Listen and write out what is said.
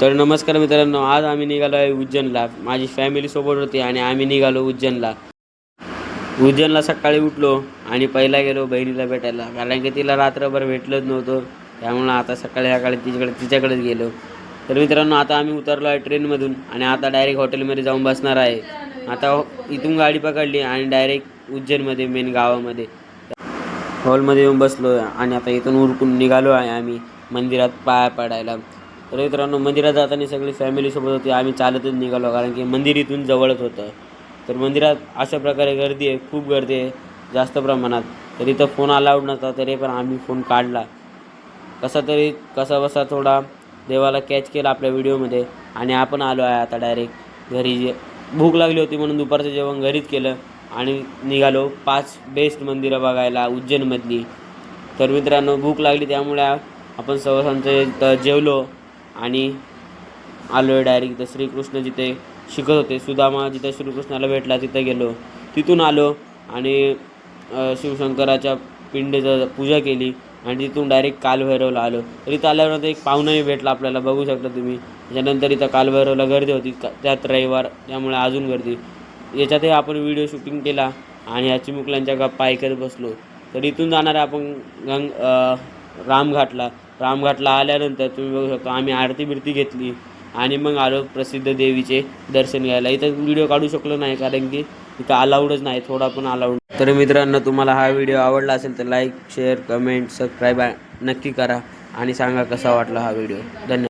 तर नमस्कार मित्रांनो, आज आम्ही निघालो आहे उज्जैनला. माझी फॅमिली सोबत होती आणि आम्ही निघालो उज्जैनला. सकाळी उठलो आणि पहिला गेलो बहिणीला भेटायला, कारण की तिला रात्रभर भेटलंच नव्हतं. त्यामुळं आता सकाळी सकाळी तिच्याकडेच गेलो. तर मित्रांनो, आता आम्ही उतरलो आहे ट्रेनमधून आणि आता डायरेक्ट हॉटेलमध्ये जाऊन बसणार आहे. आता इथून गाडी पकडली आणि डायरेक्ट उज्जैनमध्ये मेन गावामध्ये हॉलमध्ये येऊन बसलो आणि आता इथून उरकून निघालो आहे आम्ही मंदिरात पाया पडायला. तर मित्रांनो, मंदिरात जाताना सगळी फॅमिलीसोबत होती. आम्ही चालतच निघालो, कारण की मंदिर इथून जवळच होतं. तर मंदिरात अशा प्रकारे गर्दी आहे, खूप गर्दी आहे जास्त प्रमाणात. तर इथं फोन अलाउड नव्हता, तरी पण आम्ही फोन काढला. कसा बसा थोडा देवाला कॅच केला आपल्या व्हिडिओमध्ये आणि आपण आलो आहे आता डायरेक्ट घरी. भूक लागली होती म्हणून दुपारचं जेवण घरीच केलं आणि निघालो 5 बेस्ट मंदिरं बघायला उज्जैनमधली. तर मित्रांनो, भूक लागली त्यामुळे आपण इथं जेवलो आणि आलो आहे डायरेक्ट इथं श्रीकृष्ण जिथे शिकत होते. सुदामा जिथं श्रीकृष्णाला भेटला तिथं गेलो. तिथून आलो आणि शिवशंकराच्या पिंडीचं पूजा केली आणि तिथून डायरेक्ट कालभैरवला आलो. तर इथं आल्यावर एक पाहुणाही भेटला आपल्याला, बघू शकता तुम्ही. त्याच्यानंतर इथं कालभैरवला गर्दी होती, त्यात रविवार त्यामुळे अजून गर्दी. याच्यातही आपण व्हिडिओ शूटिंग केला आणि ह्या चिमुकल्यांच्या गप्पा ऐकत बसलो. तर इथून जाणार आहे आपण रामघाटला आल्यानंतर तुम्ही बघू शकता आम्ही आरती घेतली आणि मग आलो प्रसिद्ध देवीचे दर्शन घ्यायला. इथं व्हिडिओ काढू शकलो नाही, कारण की इथं अलाउडच नाही, थोडा पण अलाउड. तर मित्रांनो, तुम्हाला हा व्हिडिओ आवडला असेल तर लाईक, शेअर, कमेंट, सबस्क्राईब नक्की करा आणि सांगा कसा वाटला हा व्हिडिओ. धन्यवाद.